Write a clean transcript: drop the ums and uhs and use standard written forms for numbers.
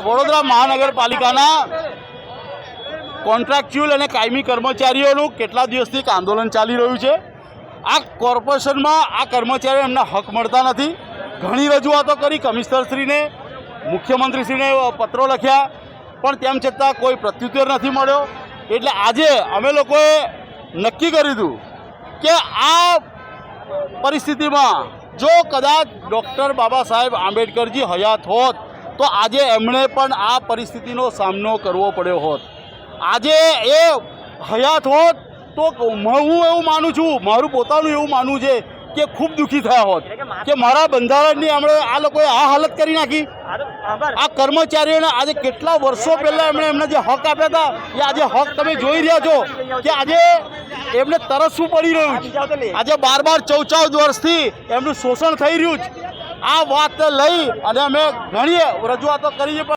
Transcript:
વડોદરા મહાનગરપાલિકાના કોન્ટ્રાક્ચ્યુઅલ અને કાયમી કર્મચારીઓનું કેટલા દિવસથી એક આંદોલન ચાલી રહ્યું છે। આ કોર્પોરેશનમાં આ કર્મચારીઓ એમના હક મળતા નથી। ઘણી રજૂઆતો કરી, કમિશનરશ્રીને, મુખ્યમંત્રીશ્રીને પત્રો લખ્યા, પણ તેમ છતાં કોઈ પ્રત્યુત્તર નથી મળ્યો। એટલે આજે અમે લોકોએ નક્કી કર્યું હતું કે આ પરિસ્થિતિમાં જો કદાચ ડૉક્ટર બાબા સાહેબ આંબેડકરજી હયાત હોત તો આજે એમણે પણ આ પરિસ્થિતિનો સામનો કરવો પડ્યો હોત। આજે એ હયાત હોત તો હું એવું માનું છું, મારું પોતાનું એવું માનવું છે કે ખૂબ દુઃખી થયા હોત કે મારા બંધારણની આપણે આ લોકોએ આ હાલત કરી નાખી। આ કર્મચારીઓને આજે કેટલા વર્ષો પહેલાં એમણે એમને જે હક આપ્યા હતા એ આજે હક તમે જોઈ રહ્યા છો કે આજે એમને તરસવું પડી રહ્યું છે। આજે 12-14 વર્ષથી એમનું શોષણ થઈ રહ્યું છે। આ વાત લઈ અને અમે ઘણી રજૂઆતો કરી છે।